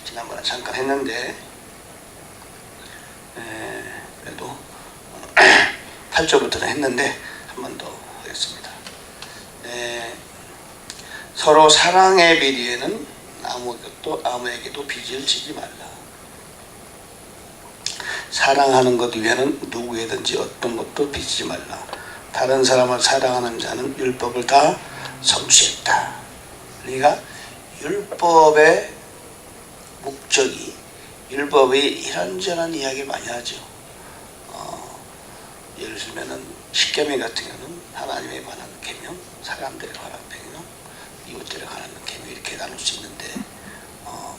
지난번에 잠깐 했는데 그래도 8조부터는 했는데 한 번 더 하겠습니다. 서로 사랑의 비리에는 아무에게도 빚을 지지 말라. 사랑하는 것 위에는 누구에든지 어떤 것도 빚지 말라. 다른 사람을 사랑하는 자는 율법을 다 성취했다. 그러니까 율법의 목적이, 율법이 이런저런 이야기를 많이 하죠. 예를 들면은 십계명 같은 경우는 하나님에 관한 계명, 사람들에 관한 계명, 이웃들에 관한 계명 이렇게 나눌 수 있는데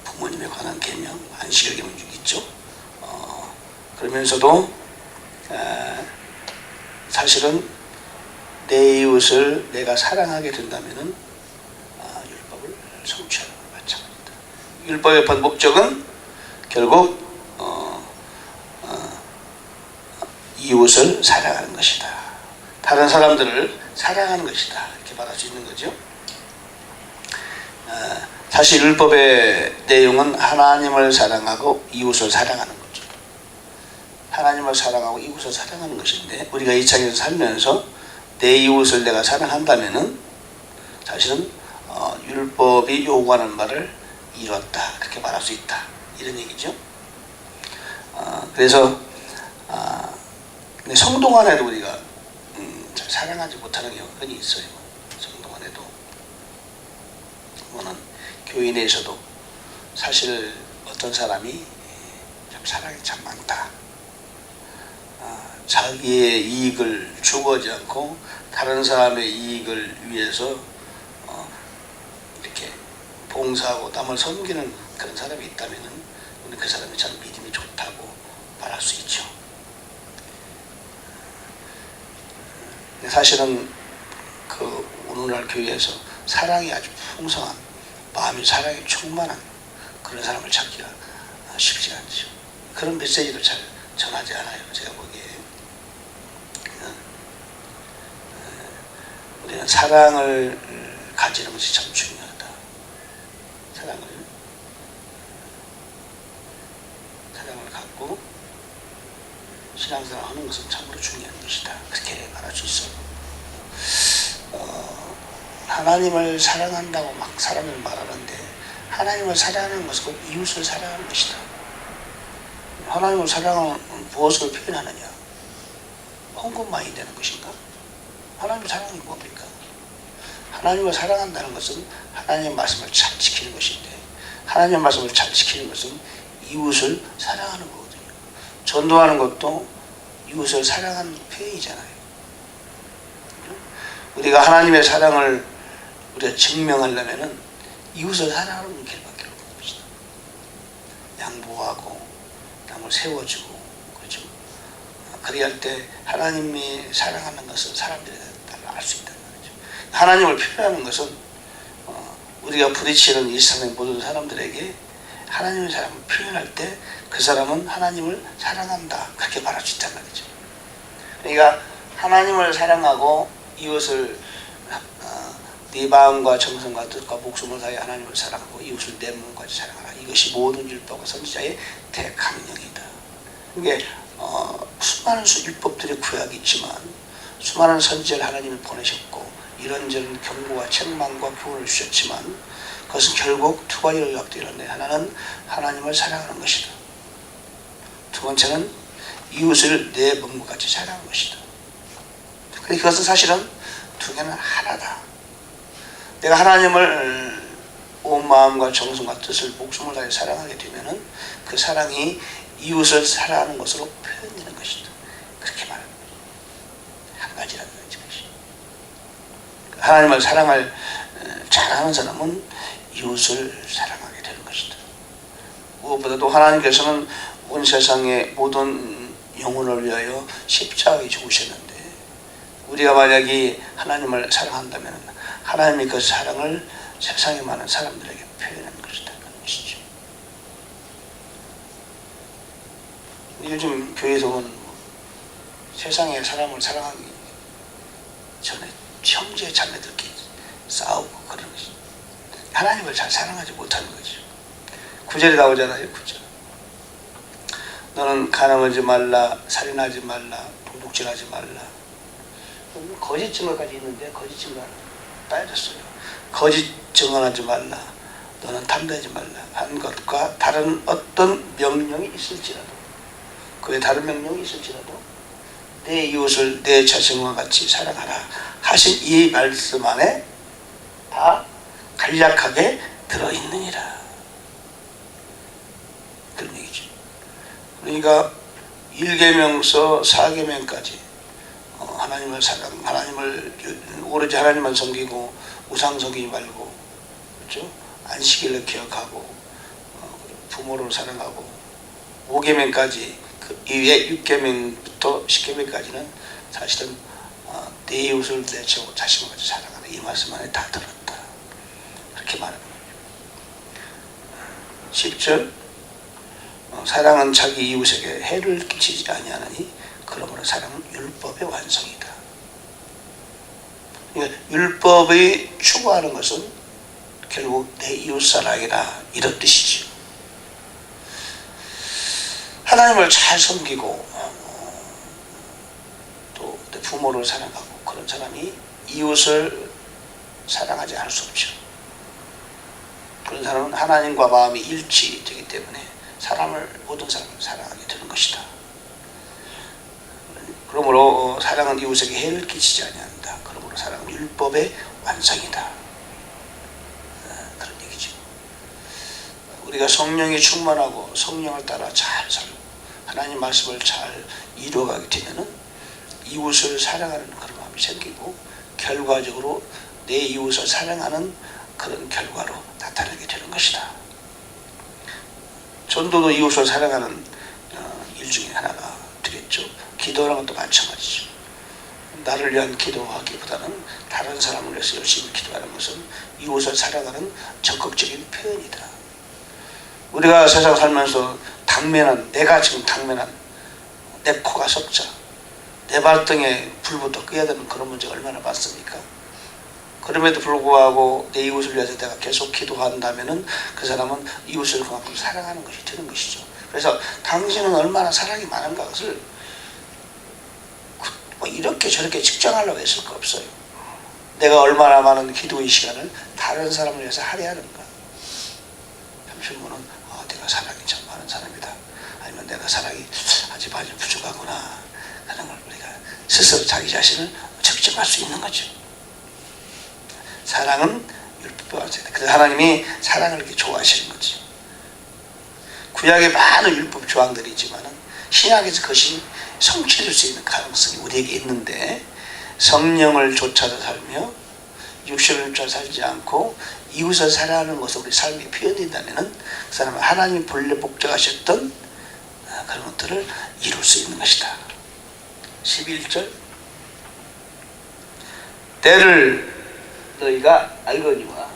부모님에 관한 계명, 안식일 계명 중 있죠. 그러면서도 사실은 내 이웃을 내가 사랑하게 된다면은 율법을 성취하는 것 마찬가지입니다. 율법의 본 목적은 결국 이웃을 사랑하는 것이다. 다른 사람들을 사랑하는 것이다. 이렇게 말할 수 있는 거죠. 사실 율법의 내용은 하나님을 사랑하고 이웃을 사랑하는 거죠. 하나님을 사랑하고 이웃을 사랑하는 것인데, 우리가 이 세상에서 살면서 내 이웃을 내가 사랑한다면은 사실은 율법이 요구하는 말을 이뤘다, 그렇게 말할 수 있다, 이런 얘기죠. 그래서 성도 간에도 우리가 잘 사랑하지 못하는 경우가 흔히 있어요. 성도 간에도 뭐는 교회 내에서도 사실 어떤 사람이 참 사랑이 참 많다. 자기의 이익을 추구하지 않고 다른 사람의 이익을 위해서 이렇게 봉사하고 남을 섬기는 그런 사람이 있다면은 그 사람이 참 믿음이 좋다고 말할 수 있죠. 사실은 오늘날 교회에서 사랑이 아주 풍성한, 마음이 사랑이 충만한 그런 사람을 찾기가 쉽지 않죠. 그런 메시지도 잘 전하지 않아요. 제가 보기에 우리는 사랑을 가지는 것이 참 중요하다. 사랑을 갖고 신앙생활 하는 것은 참으로 중요한 것이다. 그렇게 말할 수 있어요. 하나님을 사랑한다고 막 사람을 말하는데, 하나님을 사랑하는 것은 꼭 이웃을 사랑하는 것이다. 하나님을 사랑하는 무엇을 표현하느냐? 헌금만이 되는 것인가? 하나님을 사랑이 뭡니까? 하나님을 사랑한다는 것은 하나님의 말씀을 잘 지키는 것인데, 하나님의 말씀을 잘 지키는 것은 이웃을 사랑하는 거거든요. 전도하는 것도 이웃을 사랑하는 표현이잖아요. 우리가 하나님의 사랑을 우리가 증명하려면은 이웃을 사랑하는 길밖에 없는 것이다. 양보하고 남을 세워주고, 그렇죠. 그리할 때 하나님이 사랑하는 것을 사람들이 다 알 수 있다는 거죠. 하나님을 표현하는 것은 우리가 부딪히는 이 세상의 모든 사람들에게 하나님의 사랑을 표현할 때 그 사람은 하나님을 사랑한다, 그렇게 말할 수 있다는 거죠. 그러니까 하나님을 사랑하고 이웃을 네 마음과 정성과 뜻과 목숨을 다해 하나님을 사랑하고 이웃을 내 몸까지 사랑하라. 이것이 모든 율법과 선지자의 대강령이다. 이게 수많은 율법들의 구약이 있지만 수많은 선지자를 하나님이 보내셨고 이런저런 경고와 책망과 교훈을 주셨지만 그것은 결국 두 가지로 요약되는데, 하나는 하나님을 사랑하는 것이다. 두 번째는 이웃을 내 몸과 같이 사랑하는 것이다. 그것은 사실은 두 개는 하나다. 내가 하나님을 온 마음과 정성과 뜻을 목숨을 다해 사랑하게 되면은 그 사랑이 이웃을 사랑하는 것으로 표현되는 것이다. 그렇게 말합니다. 한 가지라는 거죠. 하나님을 사랑을 잘하는 사람은 이웃을 사랑하게 되는 것이다. 무엇보다도 하나님께서는 온 세상의 모든 영혼을 위하여 십자가에 죽으셨는데, 우리가 만약에 하나님을 사랑한다면 하나님이 그 사랑을 세상에 많은 사람들에게 표현하는 것이다. 그런 것이죠. 요즘 교회에서 보면 세상에 사람을 사랑하기 전에 형제 자매들끼리 싸우고 그런 것이죠. 하나님을 잘 사랑하지 못하는 거죠. 구절이 나오잖아요. 구절. 너는 간음하지 말라, 살인하지 말라, 도둑질하지 말라. 거짓 증거까지 있는데 거짓 증거 빠졌어요. 거짓 증언하지 말라, 너는 탐내지 말라 한 것과 다른 어떤 명령이 있을지라도, 그에 다른 명령이 있을지라도 내 이웃을 내 자신과 같이 사랑하라 하신 이 말씀 안에 다 간략하게 들어있느니라. 그런 얘기죠. 그러니까 1계명서 4계명까지 하나님을 사랑, 하나님을 오로지 하나님만 섬기고 우상 섬기지 말고, 그렇죠? 안식일을 기억하고 부모를 사랑하고 5계명까지, 그 이후에 6계명부터 10계명까지는 사실은 내 이웃을 내 자신과 같이 사랑하라 이 말씀 안에 다 들었다. 그렇게 말합니다. 10절 사랑은 자기 이웃에게 해를 끼치지 아니하느니 그러므로 사랑은 율법의 완성이다. 그러니까 율법이 추구하는 것은 결국 내 이웃 사랑이라 이런 뜻이죠. 하나님을 잘 섬기고 또 내 부모를 사랑하고 그런 사람이 이웃을 사랑하지 않을 수 없죠. 그런 사람은 하나님과 마음이 일치되기 때문에 모든 사람을 사랑하게 되는 것이다. 그러므로 사랑은 이웃에게 해를 끼치지 아니한다. 그러므로 사랑은 율법의 완성이다. 그런 얘기죠. 우리가 성령이 충만하고 성령을 따라 잘 살고 하나님 말씀을 잘 이루어가게 되면은 이웃을 사랑하는 그런 마음이 생기고 결과적으로 내 이웃을 사랑하는 그런 결과로 나타나게 되는 것이다. 전도도 이웃을 사랑하는 일 중에 하나가 되겠죠. 기도하는 것도 마찬가지죠. 나를 위한 기도하기보다는 다른 사람을 위해서 열심히 기도하는 것은 이웃을 사랑하는 적극적인 표현이다. 우리가 세상 살면서 내가 지금 당면한 내 코가 석자, 내 발등에 불부터 끄야 되는 그런 문제 얼마나 많습니까? 그럼에도 불구하고 내 이웃을 위해서 내가 계속 기도한다면은 그 사람은 이웃을 그만큼 사랑하는 것이 되는 것이죠. 그래서 당신은 얼마나 사랑이 많은가 것을 이렇게 저렇게 측정하려고 했을 거 없어요. 내가 얼마나 많은 기도의 시간을 다른 사람을 위해서 할애하는가. 한편으로는 내가 사랑이 참 많은 사람이다. 아니면 내가 사랑이 아직 많이 부족하구나 하는 걸 우리가 스스로 자기 자신을 측정할 수 있는 거죠. 사랑은 율법의 완성이다. 그래서 하나님이 사랑을 이렇게 좋아하시는 거죠. 구약에 많은 율법 조항들이 있지만은 신약에서 그것이 성취될 수 있는 가능성이 우리에게 있는데, 성령을 쫓아서 살며 육신을 쫓아 살지 않고 이웃을 사랑하는 것을 우리 삶에 표현된다면은 그 사람은 하나님이 본래 목적하셨던 그런 것들을 이룰 수 있는 것이다. 11절 때를 너희가 알거니와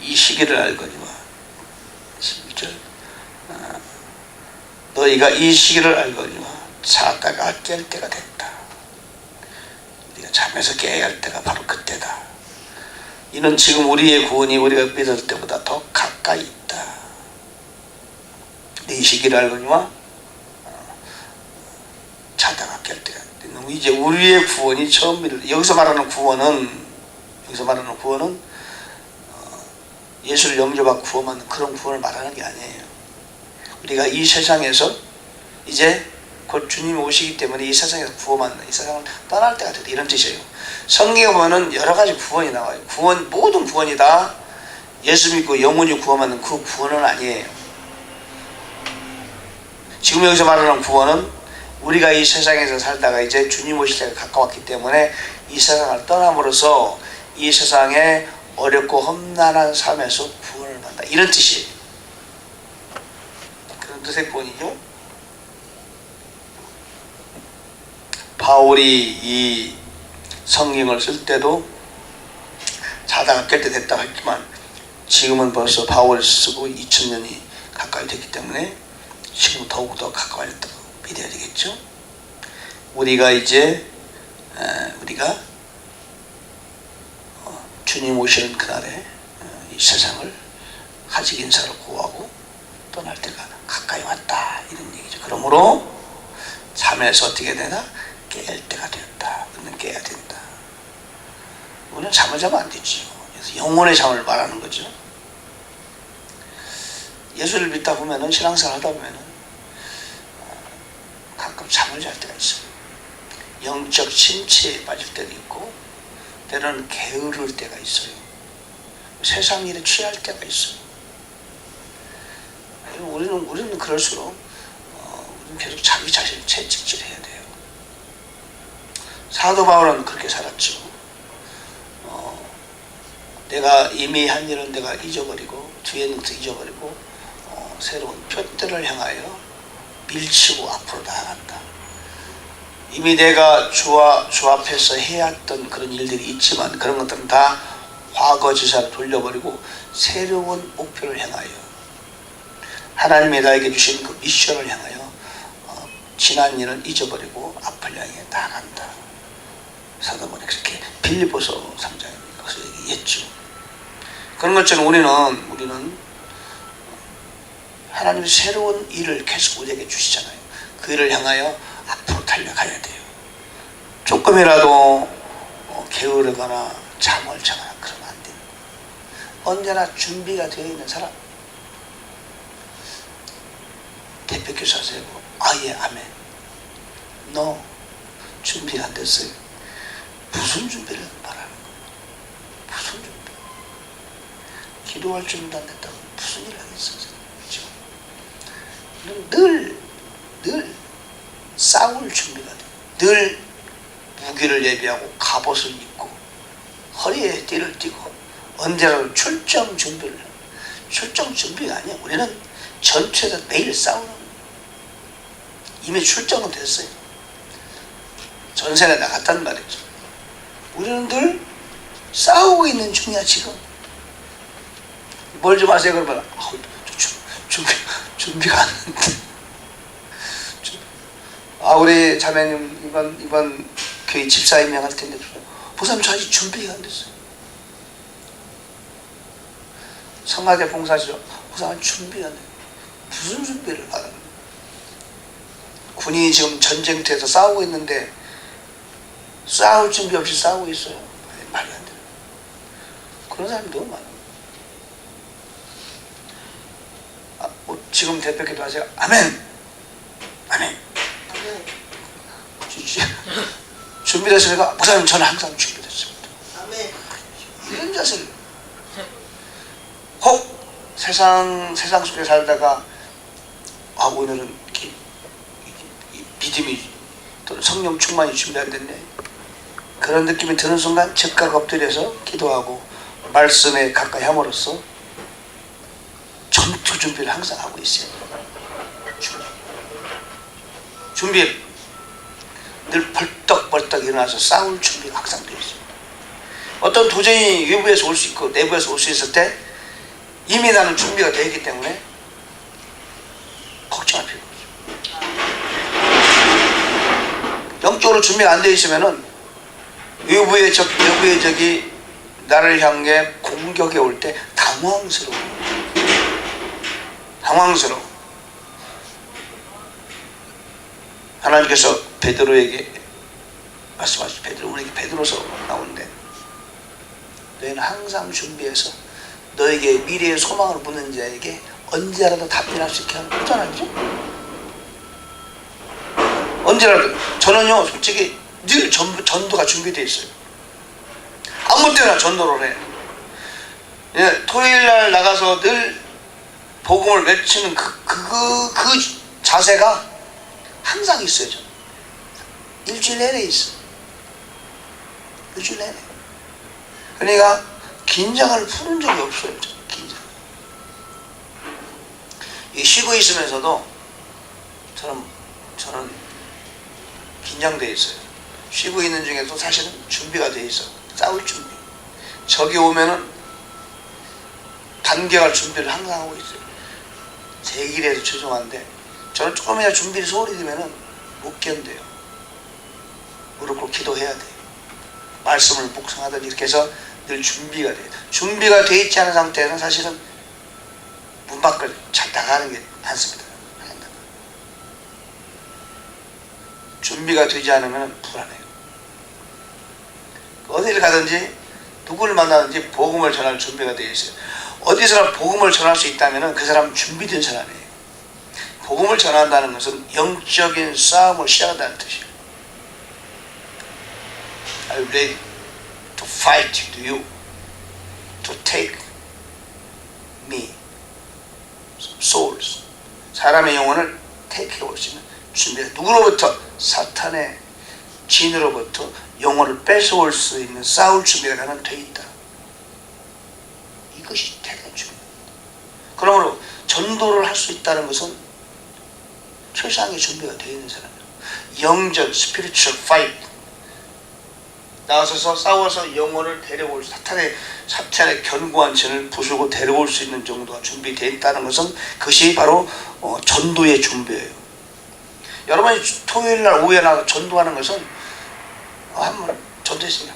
이 시기를 알거니와 11절 너희가 이 시기를 알거니와 사악가가 깰 때가 됐다. 우리가 잠에서 깨야 할 때가 바로 그때다. 이는 지금 우리의 구원이 우리가 믿을 때보다 더 가까이 있다. 이 시기를 알거니와 자다가 깰 때가 됐다. 이제 우리의 구원이 처음 믿을, 여기서 말하는 구원은 예수를 영접하고 구원받는 그런 구원을 말하는 게 아니에요. 우리가 이 세상에서 이제 곧 주님이 오시기 때문에 이 세상에서 구원받는, 이 세상을 떠날 때가 됐다, 이런 뜻이에요. 성경에 보면 여러 가지 구원이 나와요. 모든 구원이 다 예수 믿고 영원히 구원받는 그 구원은 아니에요. 지금 여기서 말하는 구원은 우리가 이 세상에서 살다가 이제 주님 오실 때가 가까웠기 때문에 이 세상을 떠남으로써 이 세상에 어렵고 험난한 삶에서 구원을 받는다, 이런 뜻이에요. 그런 뜻의 구원이죠. 바울이 이 성경을 쓸 때도 자다가 깰 때 됐다고 했지만 지금은 벌써 바울이 쓰고 2000년이 가까이 됐기 때문에 지금 더욱더 가까워졌다고 믿어야 되겠죠. 우리가 이제 주님 오시는 그날에 이 세상을 하직 인사를 구하고 떠날 때가 가까이 왔다, 이런 얘기죠. 그러므로 잠에서 어떻게 되나? 깰 때가 되었다. 우리는 깨야 된다. 우리는 잠을 자면 안 되지요. 그래서 영혼의 잠을 말하는 거죠. 예수를 믿다 보면은, 신앙생활 하다 보면은 가끔 잠을 잘 때가 있어요. 영적 침체에 빠질 때도 있고, 때로는 게으를 때가 있어요. 세상 일에 취할 때가 있어요. 우리는 그럴수록 우리는 계속 자기 자신을 채찍질해야 돼요. 사도 바울은 그렇게 살았죠. 내가 이미 한 일은 내가 잊어버리고, 뒤에 있는 것도 잊어버리고, 새로운 표대를 향하여 밀치고 앞으로 나아간다. 이미 내가 주 앞에서 해왔던 그런 일들이 있지만 그런 것들은 다 과거지사로 돌려버리고 새로운 목표를 향하여, 하나님이 나에게 주신 그 미션을 향하여 지난 일은 잊어버리고 앞을 향해 나아간다. 사도 바울이 그렇게 빌립보서 3장에 거기서 얘기했죠. 그런 것처럼 우리는 하나님이 새로운 일을 계속 우리에게 주시잖아요. 그 일을 향하여 앞으로 달려가야 돼요. 조금이라도 게으르거나 잠을 자거나 그러면 안 돼요. 언제나 준비가 되어 있는 사람. 대표교사세요. 예, 아멘. 너 준비가 안 됐어요. 무슨 준비를 말하는 거예요? 무슨 준비? 기도할 준비도 안 됐다고 무슨 일을 하겠어요? 그렇죠? 늘 싸울 준비가 돼요. 늘 무기를 예비하고 갑옷을 입고 허리에 띠를 띠고 언제라도 출정 준비를 해요. 출정 준비가 아니야. 우리는 전투에서 매일 싸우는 거예요. 이미 출정은 됐어요. 전선에 나갔단 말이죠. 우리는 늘 싸우고 있는 중이야 지금. 뭘 좀 하세요 그러면 준비가 안 됐는데. 우리 자매님 이번 교회 집사 임명할 텐데 보사님 저 아직 준비가 안 됐어요. 성가대 봉사죠. 보사님 준비가 안 돼요. 무슨 준비를 말하는 거예요? 군인이 지금 전쟁터에서 싸우고 있는데 싸울 준비 없이 싸우고 있어요. 말이 안 돼요. 그런 사람이 너무 많아요. 지금 대표기도 하세요. 아멘. 아멘. 준비됐습니까? 목사님 저는 항상 준비됐습니다. 아멘. 이런 자세를 혹 세상 속에 살다가 오늘은 믿음이 또는 성령 충만이 준비 안 됐네, 그런 느낌이 드는 순간 즉각 엎드려서 기도하고 말씀에 가까이 함으로써 전투 준비를 항상 하고 있어요. 준비. 늘 벌떡벌떡 일어나서 싸울 준비가 항상 되어 있어요. 어떤 도전이 외부에서 올 수 있고 내부에서 올 수 있을 때 이미 나는 준비가 되어 있기 때문에 걱정할 필요가 없어요. 영적으로 준비가 안 되어 있으면은 외부의 적이 나를 향해 공격해 올 때 당황스러워. 하나님께서 베드로에게 말씀하시죠. 우리에게 베드로서 나오는데 너희는 항상 준비해서 너에게 미래의 소망을 묻는 자에게 언제라도 답변할 수 있게 하는 거잖아요. 언제라도. 저는요 솔직히 늘 전도가 준비되어 있어요. 아무 때나 전도를 해. 토요일날 나가서 늘 복음을 외치는 그 자세가 항상 있어요. 저는. 일주일 내내 있어. 일주일 내내. 그러니까 긴장을 푸는 적이 없어요. 긴장. 쉬고 있으면서도 저는 긴장되어 있어요. 쉬고 있는 중에도 사실은 준비가 되어 있어. 싸울 준비. 적이 오면은 반격할 준비를 항상 하고 있어요. 제 길에서 죄송한데 저는 조금이나 준비를 소홀히 되면은 못 견뎌요. 무릎 꿇고 기도해야 돼요. 말씀을 묵상하든지 이렇게 해서 늘 준비가 돼요. 준비가 돼 있지 않은 상태에는 사실은 문 밖을 잘 잘 나가는 게 많습니다. 준비가 되지 않으면 불안해요. 어디를 가든지 누구를 만나든지 복음을 전할 준비가 되어 있어요. 어디서나 복음을 전할 수 있다면 그 사람은 준비된 사람이에요. 복음을 전한다는 것은 영적인 싸움을 시작한다는 뜻이에요. Are you ready to fight to you? To take me? souls. 사람의 영혼을 take 해올 수 있는 준비가 누구로부터? 사탄의 진으로부터 영혼을 뺏어올 수 있는 싸울 준비가 나는 돼 있다. 이것이 대단한 준비입니다. 그러므로 전도를 할 수 있다는 것은 최상의 준비가 되어 있는 사람이에요. 영전, spiritual fight. 나와서 싸워서 영혼을 데려올 사탄의 견고한 진을 부수고 데려올 수 있는 정도가 준비되어 있다는 것은 그것이 바로 전도의 준비예요. 여러분이 토요일날 오후에 나와서 전도하는 것은 한번 전도했으면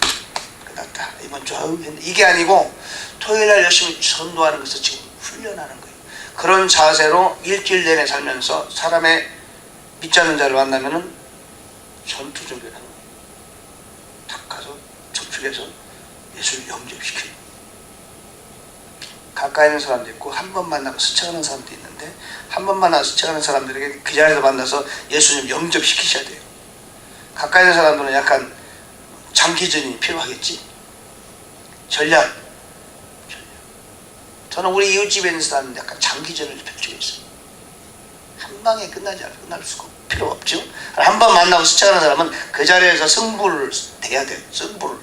끝났다. 이번 주 이게 아니고 토요일날 열심히 전도하는 것은 지금 훈련하는 거예요. 그런 자세로 일주일 내내 살면서 사람의 믿지 않는 자를 만나면은 전투 준비를 하는 거예요. 탁 가서 접촉해서 예수를 영접시키는. 가까이 있는 사람도 있고 한 번 만나고 스쳐가는 사람도 있는데 한 번 만나서 스쳐가는 사람들에게 그 자리에서 만나서 예수님 영접시키셔야 돼요. 가까이 있는 사람들은 약간 장기전이 필요하겠지. 전략. 저는 우리 이웃집에 있는 사람은 약간 장기전을 펼치고 있어요. 한 방에 끝날 수가 필요가 없죠. 한 번 만나고 스쳐가는 사람은 그 자리에서 승부를 내야 돼요. 승부를.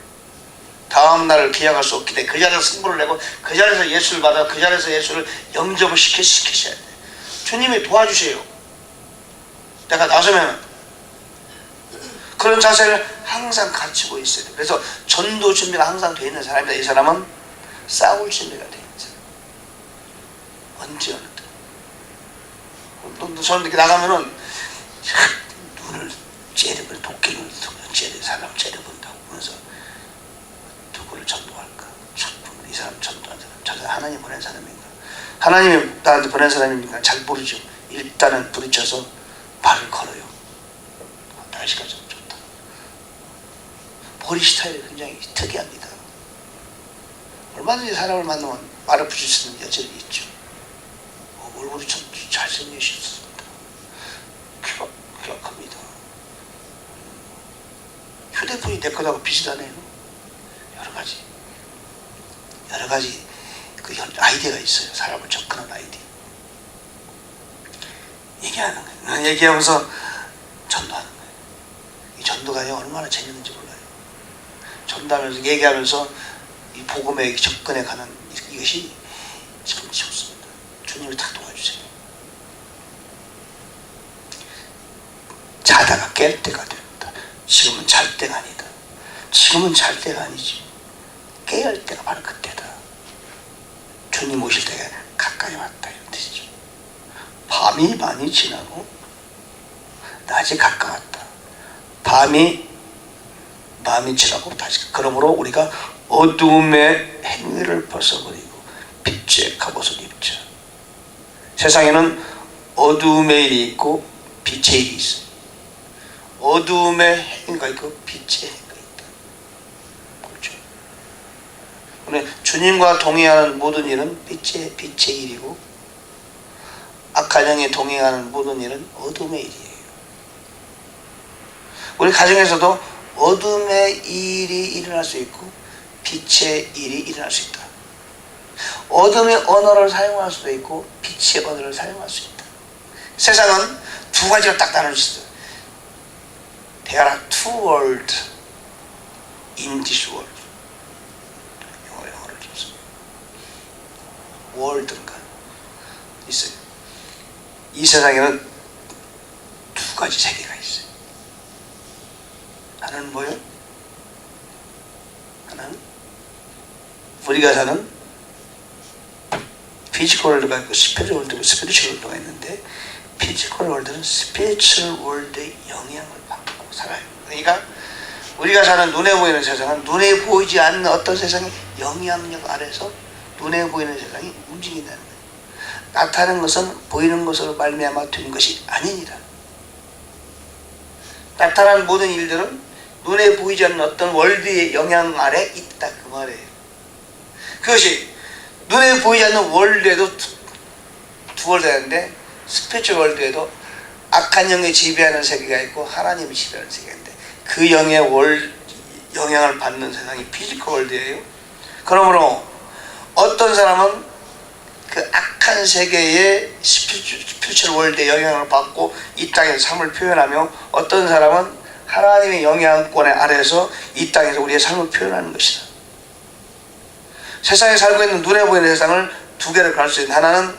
다음 날을 기약할 수 없기 때문에 그 자리에서 승부를 내고 그 자리에서 예수를 받아 그 자리에서 예수를 영접을 시키셔야 돼요. 주님이 도와주세요. 내가 나서면 그런 자세를 항상 갖추고 있어야 돼요. 그래서 전도 준비가 항상 되어 있는 사람이다. 이 사람은 싸울 준비가 되어 있는 사람. 언제 어느 때 저는 이렇게 나가면은 눈을 째려본 도끼를 째려 사람 째려본다고 그러면서 누구를 전도할까? 이 사람 전도한 사람, 저 사람 하나님 보낸 사람인가? 하나님이 나한테 보낸 사람입니까? 잘 모르죠. 일단은 부딪혀서 말을 걸어요. 날씨가 좀 좋다. 머리 스타일이 굉장히 특이합니다. 얼마든지 사람을 만나면 말을 붙일 수 있는 여전히 있죠. 얼굴이 참 잘생기셨습니다. 키가 큽니다. 휴대폰이 내 거하고 비슷하네요. 여러 가지 그 아이디어가 있어요. 사람을 접근하는 아이디어. 얘기하는 거예요. 얘기하면서 전도하는 거예요. 이 전도가 얼마나 재밌는지 몰라요. 전도하면서 얘기하면서 이 복음에 접근해 가는 이것이 참 좋습니다. 주님이 다 도와주세요. 자다가 깰 때가 된다. 지금은 잘 때가 아니다. 지금은 잘 때가 아니지. 깨야 할 때가 바로 그때다. 주님 오실 때가 가까이 왔다 이런 뜻이죠. 밤이 많이 지나고 낮이 가까웠다. 밤이 지나고 다시. 그러므로 우리가 어두움의 행위를 벗어버리고 빛의 갑옷을 입자. 세상에는 어두움의 일이 있고 빛의 일이 있어요. 어두움의 행위가 있고 빛의 행위가 있다. 그렇죠? 그런데 주님과 동행하는 모든 일은 빛의 일이고 악한 영에 동행하는 모든 일은 어둠의 일이에요. 우리 가정에서도 어둠의 일이 일어날 수 있고 빛의 일이 일어날 수 있다. 어둠의 언어를 사용할 수도 있고 빛의 언어를 사용할 수 있다. 세상은 두 가지로 딱 나눌 수 있어요. There are two worlds in this world. 영어를 줬습니다. 월드인가 있어요. 이 세상에는 두 가지 세계가 있어요. 하나는 뭐예요? 하나는 우리가 사는 피지컬 월드가 있고 스피리추얼 월드가 있는데 피지컬 월드는 스피리추얼 월드의 영향을 받고 살아요. 그러니까 우리가 사는 눈에 보이는 세상은 눈에 보이지 않는 어떤 세상의 영향력 아래서 눈에 보이는 세상이 움직인다는 거예요. 나타나는 것은 보이는 것으로 말미암아 된 것이 아니니라. 나타난 모든 일들은 눈에 보이지 않는 어떤 월드의 영향 아래 있다, 그 말이에요. 그것이 눈에 보이지 않는 월드에도 두 월드가 있는데, 스피리추얼 월드에도 악한 영이 지배하는 세계가 있고 하나님이 지배하는 세계가 있는데, 그 영의 영향을 받는 세상이 피지컬 월드예요. 그러므로 어떤 사람은 그 악한 세계의 스피리추얼 월드의 영향을 받고 이 땅에서 삶을 표현하며, 어떤 사람은 하나님의 영향권에 아래서 이 땅에서 우리의 삶을 표현하는 것이다. 세상에 살고 있는 눈에 보이는 세상을 두 개를 갈 수 있는, 하나는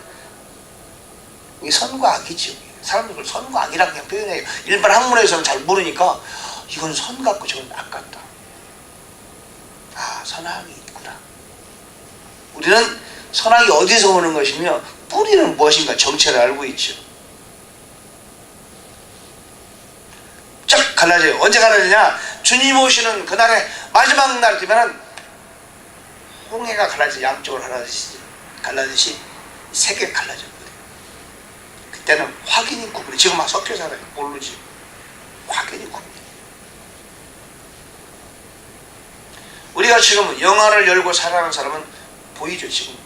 이 선과 악이죠. 사람들을 선과 악이라고 그냥 표현해요. 일반 학문에서는 잘 모르니까 이건 선 같고 저건 악 같다. 아, 선악이 있구나. 우리는 선악이 어디서 오는 것이며 뿌리는 무엇인가 정체를 알고 있죠. 쫙 갈라져요. 언제 갈라지냐? 주님 오시는 그날의 마지막 날 되면은 홍해가 갈라져, 양쪽으로 갈라지시 세계가 갈라졌거든요. 그때는 확인이 구분해. 지금 막 섞여 살아요. 모르지. 확인이 구분해. 우리가 지금 영화를 열고 살아가는 사람은 보이죠, 지금.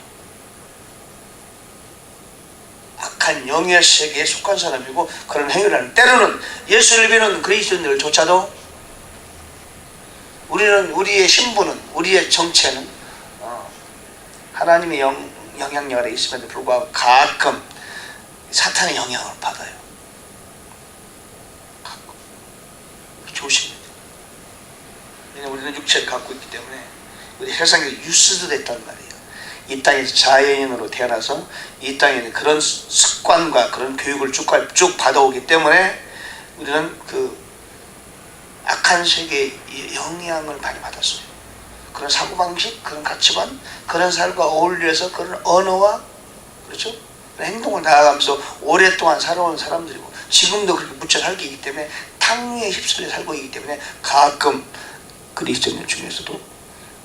악한 영의 세계에 속한 사람이고 그런 행위를 하는, 때로는 예수를 믿는 그리스도인들조차도 우리의 신분은, 우리의 정체는 하나님의 영향력 아래 있음에도 불구하고 가끔 사탄의 영향을 받아요. 가끔. 조심해야 돼요. 왜냐하면 우리는 육체를 갖고 있기 때문에 우리 세상에 유스도 됐단 말이에요. 이 땅에서 자연인으로 태어나서 이 땅에 그런 습관과 그런 교육을 쭉 받아오기 때문에 우리는 그 악한 세계의 영향을 많이 받았어요. 그런 사고방식, 그런 가치관, 그런 삶과 어울려서 그런 언어와, 그렇죠? 그런 행동을 나아가면서 오랫동안 살아온 사람들이고 지금도 그렇게 묻혀 살기 때문에 탕후에 휩쓸려 살고 있기 때문에 가끔 그리스도인들 중에서도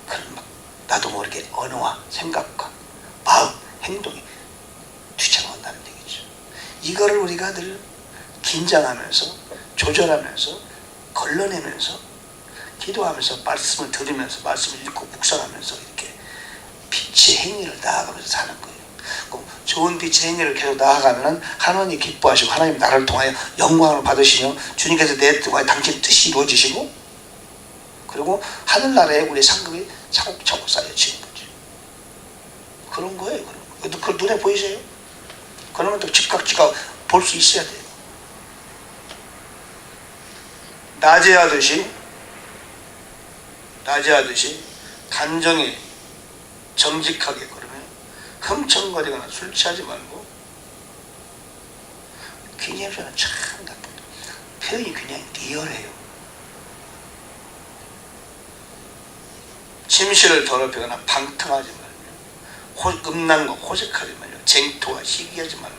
그런 막 나도 모르게 언어와 생각과 마음, 행동이 뒤쳐나온다는 얘기죠. 이거를 우리가 늘 긴장하면서 조절하면서 걸러내면서 기도하면서 말씀을 들으면서 말씀을 읽고 묵상하면서 이렇게 빛의 행위를 나아가면서 사는 거예요. 그럼 좋은 빛의 행위를 계속 나아가면 하나님이 기뻐하시고 하나님 나를 통하여 영광을 받으시며 주님께서 내 통하여 당신 뜻이 이루어지시고, 그리고 하늘나라에 우리의 상급이 차곡차곡 쌓여지는 거죠. 그런 거예요. 그걸 눈에 보이세요? 그러면 또 즉각 볼 수 있어야 돼요. 낮에 하듯이 단정히 정직하게 걸으며 흥청거리거나 술 취하지 말고, 퀸제임스는 참 표현이 그냥 리얼해요. 침실을 더럽히거나 방탕하지 말며 음란과 호색하지 말며 쟁토와 시기하지 말며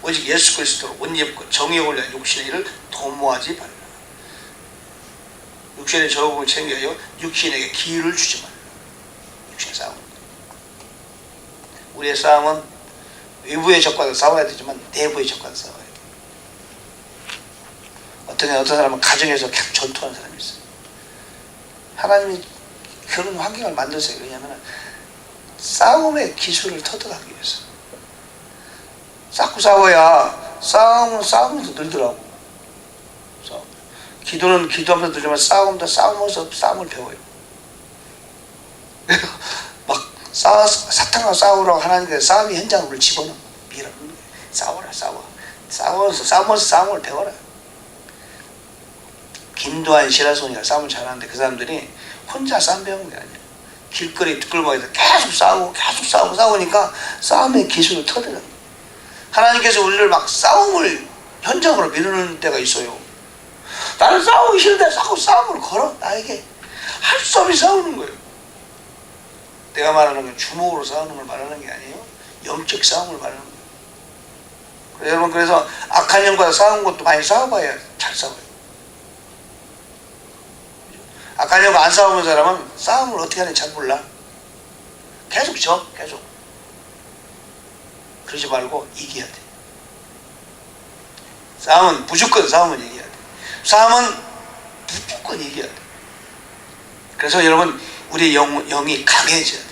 오직 예수 그리스도로 옷 입고 정의에 올려 육신의 일을 도모하지 말라. 육신의 저복을 챙겨요. 육신에게 기회를 주지 말라. 육신의 싸움. 우리의 싸움은 외부의 적과도 싸워야 되지만 내부의 적과도 싸워야 돼요. 어떤 사람은 가정에서 계속 전투하는 사람이 있어요. 하나님이 그런 환경을 만드세요. 왜냐하면 싸움의 기술을 터득하기 위해서. 자꾸 싸워야 싸우면서 늘더라고. 기도는 기도하면서 늘지만 싸움도 싸우면서 싸움을 배워요. 막 사탄과 싸우라고 하나님께서 싸움의 현장으로 집어넣어 밀어넣는 거예요. 싸워서 싸움을 배워라. 김도한 시라손이가 싸움을 잘하는데 그 사람들이 혼자 싸움 배우는 게 아니에요. 길거리 뒷골목에서 계속 싸우니까 싸움의 기술을 터득하는 거예요. 하나님께서 우리를 막 싸움을 현장으로 미루는 때가 있어요. 나는 싸우기 싫은데 자꾸 싸움을 걸어. 나에게 할 수 없이 싸우는 거예요. 내가 말하는 건 주먹으로 싸우는 걸 말하는 게 아니에요. 영적 싸움을 말하는 거예요. 여러분, 그래서 악한 영과 싸우는 것도 많이 싸워봐야 잘 싸워요. 악한 영과 안 싸우는 사람은 싸움을 어떻게 하는지 잘 몰라. 계속. 그러지 말고 이겨야 돼. 싸움은 무조건 싸움은 이겨야 돼. 싸움은 무조건 이겨야 돼. 그래서 여러분 우리 영이 강해져야 돼.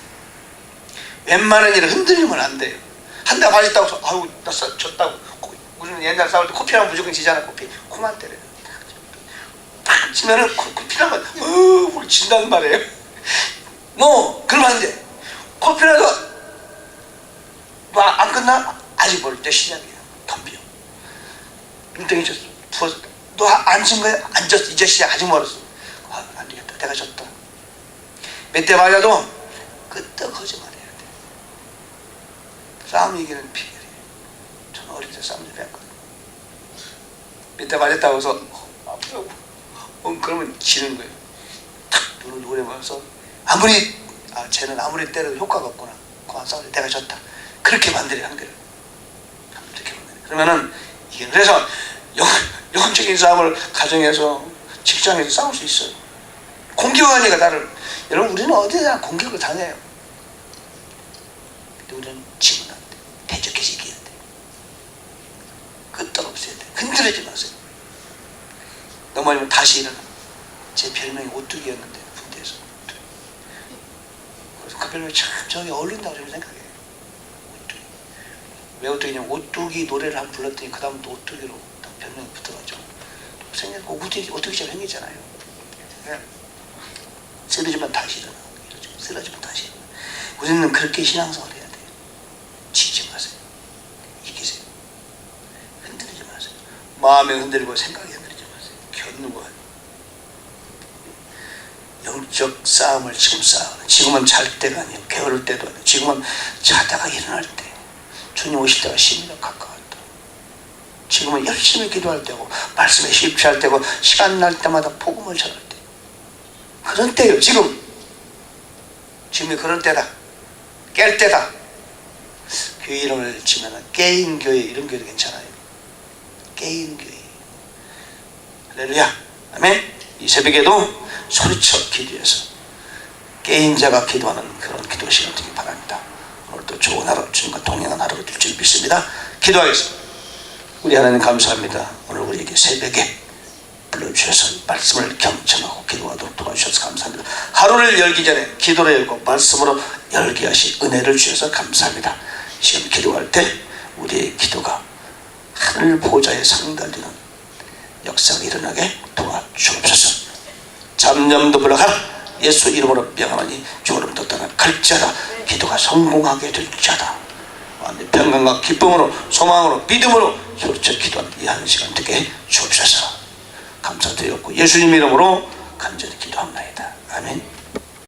웬만한 일을 흔들리면 안 돼요. 한 대 맞았다고 해서 아유 나 졌다고. 우리는 옛날 싸울 때 코피라면 무조건 지잖아. 코피 코만 때려요. 딱 치면은 코피라면 우리 진다는 말이에요. 뭐 그러면 안 돼. 코피라도 뭐 안 끝나? 아직 모를 때 시작이야. 덤벼. 눈덩이 쳤어. 부어서 너 안 진 거야? 안 졌어. 이제 시작. 아직 멀었어. 안 되겠다. 내가 졌다. 몇 대 맞아도 끄떡 거짓말해야 돼. 싸움 이기는 비결이에요. 저는 어릴 때 싸움 좀 했거든요. 몇 대 맞았다고 해서 아프다고 그러면 지는 거예요. 탁 눈을 노려봐서 아무리 쟤는 아무리 때려도 효과가 없구나. 그만 싸우지. 내가 졌다. 그렇게 만들어야 하는 거예요. 그렇게 만들어요. 그러면은 이게 그래서 영적인 싸움을 가정에서 직장에서 싸울 수 있어요. 공격하니까 나를 여러분 우리는 어디나 공격을 당해요. 근데 우리는 지면 안 돼. 대적해서 이겨야 돼. 끄떡 없애야 돼. 흔들리지 마세요. 넘어지면 다시 일어나. 제 별명이 오뚜기였는데 군대에서 오뚜기. 그래서 그 별명이 참 저기 어울린다고 저는 생각해요. 오뚜기. 왜 오뚜기냐면 오뚜기 노래를 한번 불렀더니 그 다음부터 오뚜기로 별명이 붙어가지고 생겼고 오뚜기처럼 생겼잖아요. 쓰러지면 다시 일어나. 쓰러지면 다시 일어나. 우리는 그렇게 신앙생활 해야 돼요. 지지 마세요. 이기세요. 흔들리지 마세요. 마음에 흔들리고 생각에 흔들리지 마세요. 겪는 거예요. 영적 싸움을 지금 싸우는. 지금은 잘 때가 아니에요. 게으를 때도 아니에요. 지금은 자다가 일어날 때. 주님 오실 때가 심리가 가까웠다. 지금은 열심히 기도할 때고 말씀에 실패할 때고 시간 날 때마다 복음을 전할 때. 그런 때예요. 지금이 그런 때다. 깰 때다. 교회 이름을 치면 깨인 교회 이런 교회도 괜찮아요. 깨인 교회. 할렐루야. 아멘. 이 새벽에도 소리쳐 기도해서 깨인 자가 기도하는 그런 기도 시간 되기 바랍니다. 오늘도 좋은 하루, 주님과 동행한 하루가 될 줄 믿습니다. 기도하겠습니다. 우리 하나님 감사합니다. 오늘 우리에게 새벽에 불러주셔서 말씀을 경청하고 기도하도록 도와주셔서 감사합니다. 하루를 열기 전에 기도로 열고 말씀으로 열게 하시 은혜를 주셔서 감사합니다. 지금 기도할 때 우리의 기도가 하늘 보좌에 상달되는 역사가 일어나게 도와주옵소서. 잡념도 물러가라. 예수 이름으로 명하니 졸음도 떠나 갈지어다. 기도가 성공하게 될 자다. 평강과 기쁨으로 소망으로 믿음으로 소리쳐 기도하는 이 한 시간 되게 주옵소서. 감사드렸고 예수님 이름으로 간절히 기도합니다. 아멘.